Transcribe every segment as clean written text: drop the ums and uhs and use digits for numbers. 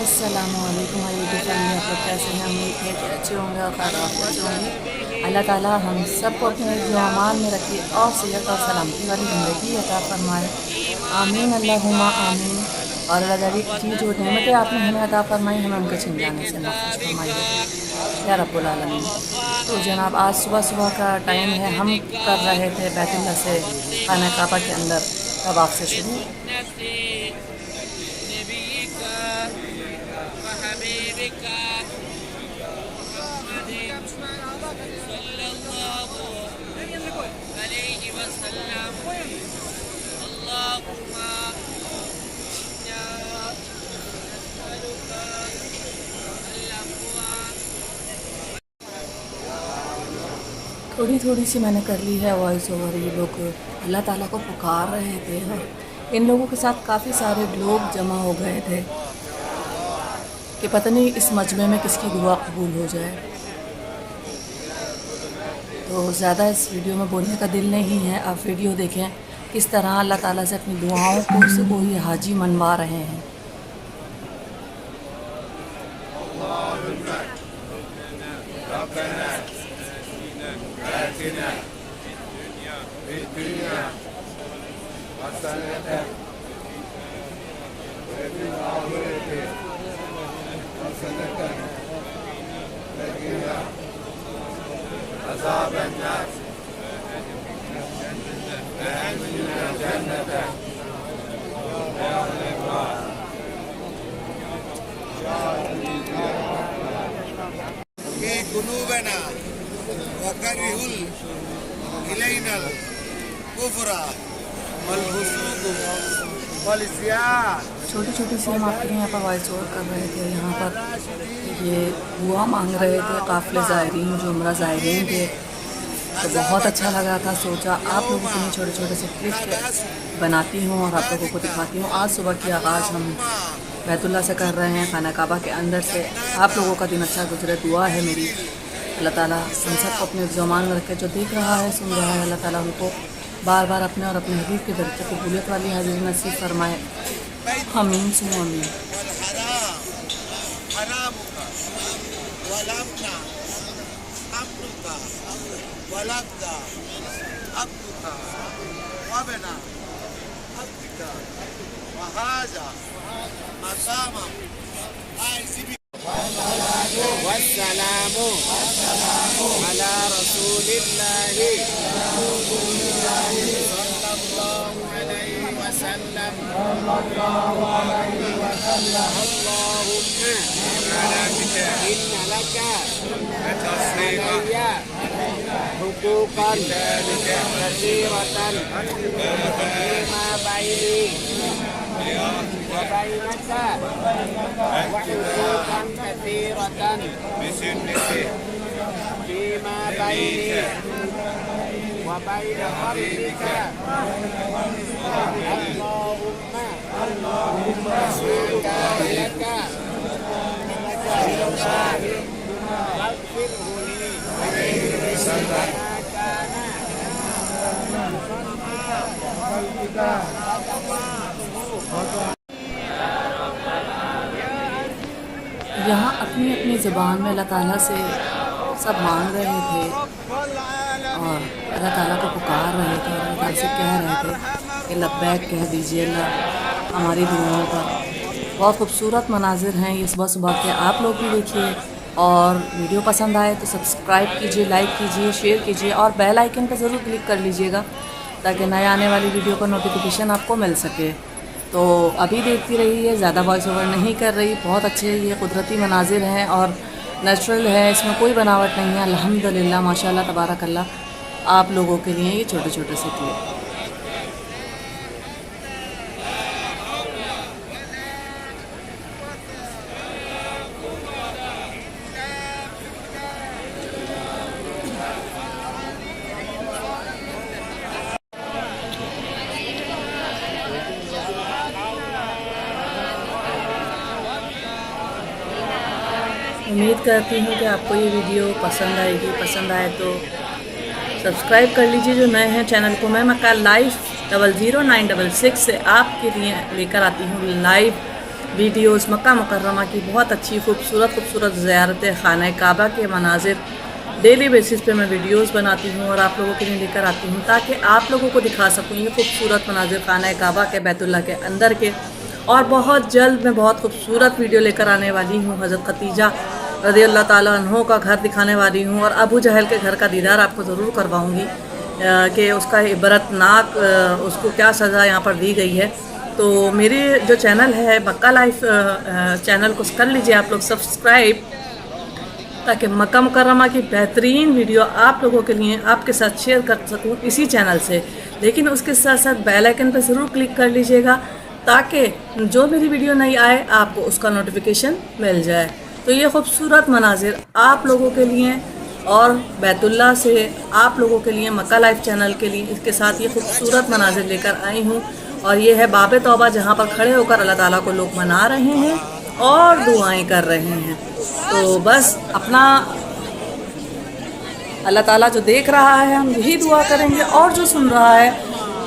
अस्सलामुअलैकुम YouTube family, आप लोग कैसे हैं? उम्मीद है कि अच्छे होंगे और खैर अच्छे होंगे। अल्लाह ताला हम सबको अपने जो अमान में रखे और सेहत और सलामती वाली ज़िंदगी अता फरमाए। आमीन अल्लाहुम्मा आमीन। और अल्लाह ताला की जो नेमतें आपने हमें अता फरमाई, हमें उनके छिन जाने से महफूज फरमाइए या रब्बुल आलमीन। तो जनाब, आज सुबह सुबह का टाइम है। हम कर रहे थे बैतुल्लाह से खाना काबा के अंदर तवाफ़ से शुरू। थोड़ी थोड़ी सी मैंने कर ली है वॉइस ओवर। ये लोग अल्लाह ताला को पुकार रहे थे और इन लोगों के साथ काफ़ी सारे लोग जमा हो गए थे कि पता नहीं इस मजमे में किसकी दुआ कबूल हो जाए। तो ज़्यादा इस वीडियो में बोलने का दिल नहीं है। आप वीडियो देखें किस तरह अल्लाह ताला से अपनी दुआओं को से कोई हाजी मनवा रहे हैं। قلوبنا وكرهوا إلينا الكفر والفسوق والعصيان। छोटी छोटी सी हम आपके यहाँ पर वॉइस ओवर कर रहे थे। यहाँ पर ये दुआ मांग रहे थे काफ़िले ज़ायरीन, जो उम्रा ज़ायरीन थे। तो बहुत अच्छा लगा था। सोचा आप लोगों के लिए छोटे छोटे से क्लिप बनाती हूँ और आप लोगों को दिखाती हूँ। आज सुबह की आगाज़ हम बैतुल्लाह से कर रहे हैं, खाना काबा के अंदर से। आप लोगों का दिन अच्छा गुजरे, दुआ है मेरी। अल्लाह ताला हम सबको अपने ज़ुबान में रख के जो देख रहा है सुन रहा है, अल्लाह ताला उनको बार बार अपने और अपने हबीब के दरजे को कबूलियत वाली हाजिरी नसीब फरमाए। आमीन सुनो आमीन। वस्सलामु अला रसूलिल्लाहि सल्लल्लाहु अलैहि वसल्लम। अल्लाहुम्मा इन्ना लका अलैया हुकूकन कसीरतन फीमा बैनी व बैनका व हुकूकन कसीरतन फीमा बैनी व बैन कल्बिका। अल्लाहुम्मा लका वाग़फिरहु ली मा काना यहाँ अपनी अपनी ज़ुबान में अल्लाह ताला से सब मांग रहे थे और अल्लाह ताला को पुकार रहे थे। अल्लाह ताला से कह रहे थे कि लब्बैक कह दीजिए अल्लाह हमारी दुआओं पर। बहुत खूबसूरत मनाजिर हैं ये सुबह सुबह के। आप लोग भी देखिए और वीडियो पसंद आए तो सब्सक्राइब कीजिए, लाइक कीजिए, शेयर कीजिए और बेल आइकन पर ज़रूर क्लिक कर लीजिएगा ताकि नए आने वाली वीडियो का नोटिफिकेशन आपको मिल सके। तो अभी देखती रहिए, ज़्यादा वॉइस ओवर नहीं कर रही। बहुत अच्छे ये कुदरती मनाजिर हैं और नेचुरल है, इसमें कोई बनावट नहीं है। अल्हम्दुलिल्लाह माशाल्लाह तबारकल्लाह। आप लोगों के लिए ये छोटे छोटे से क्लिप। उम्मीद करती हूँ कि आपको ये वीडियो पसंद आएगी। पसंद आए तो सब्सक्राइब कर लीजिए जो नए हैं चैनल को। मैं मक्का लाइफ 00966 से आपके लिए लेकर आती हूँ लाइव वीडियोस मक्का मुकर्रमा की बहुत अच्छी खूबसूरत ज़ियारत खाना काबा के मनाजिर डेली बेसिस पे मैं वीडियोस बनाती हूँ और आप लोगों के लिए लेकर आती हूँ ताकि आप लोगों को दिखा सकूँ ये खूबसूरत मनाजिर खाना काबा के बैतुल्लाह के अंदर के। और बहुत जल्द मैं बहुत खूबसूरत वीडियो लेकर आने वाली हूँ। हज़रत खतीजा रज़ियल्लाहु ताला अन्हा का घर दिखाने वाली हूँ और अबू जहल के घर का दीदार आपको ज़रूर करवाऊँगी कि उसका इबरतनाक उसको क्या सज़ा यहाँ पर दी गई है। तो मेरे जो चैनल है मक्का लाइफ चैनल को कर लीजिए आप लोग सब्सक्राइब, ताकि मक्का मुकर्रमा की बेहतरीन वीडियो आप लोगों के लिए आपके साथ शेयर कर सकूं इसी चैनल से। लेकिन उसके साथ साथ बेल आइकन पर ज़रूर क्लिक कर लीजिएगा ताकि जो मेरी वीडियो नहीं आए आपको उसका नोटिफिकेशन मिल जाए। तो ये खूबसूरत मनाजिर आप लोगों के लिए और बैतुल्लाह से आप लोगों के लिए मक्का लाइफ चैनल के लिए इसके साथ ये खूबसूरत मनाजिर लेकर आई हूँ। और ये है बाब तौबा जहाँ पर खड़े होकर अल्लाह ताला को लोग मना रहे हैं और दुआएं कर रहे हैं। तो बस अपना अल्लाह ताला जो देख रहा है हम यही दुआ करेंगे और जो सुन रहा है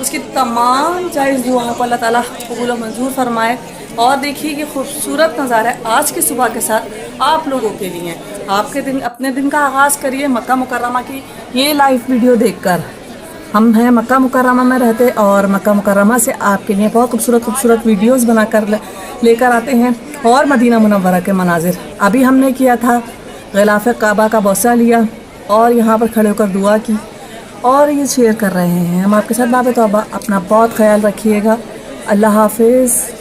उसकी तमाम जायज़ दुआओं को अल्लाह ताला कबूल और मंजूर फरमाए। और देखिए ये खूबसूरत नज़ारा आज की सुबह के साथ आप लोगों के लिए। आपके दिन अपने दिन का आगाज़ करिए मक्का मुकर्रमा की ये लाइव वीडियो देखकर। हम हैं मक्का मुकर्रमा में रहते और मक्का मुकर्रमा से आपके लिए बहुत खूबसूरत वीडियोस बनाकर लेकर आते हैं। और मदीना मुनव्वरा के मनाजिर अभी हमने किया था, ग़िलाफ़े काबा का बौसा लिया और यहाँ पर खड़े होकर दुआ की और ये शेयर कर रहे हैं हम आपके साथ। बाब तौबा अपना बहुत ख्याल रखिएगा। अल्लाह हाफिज़।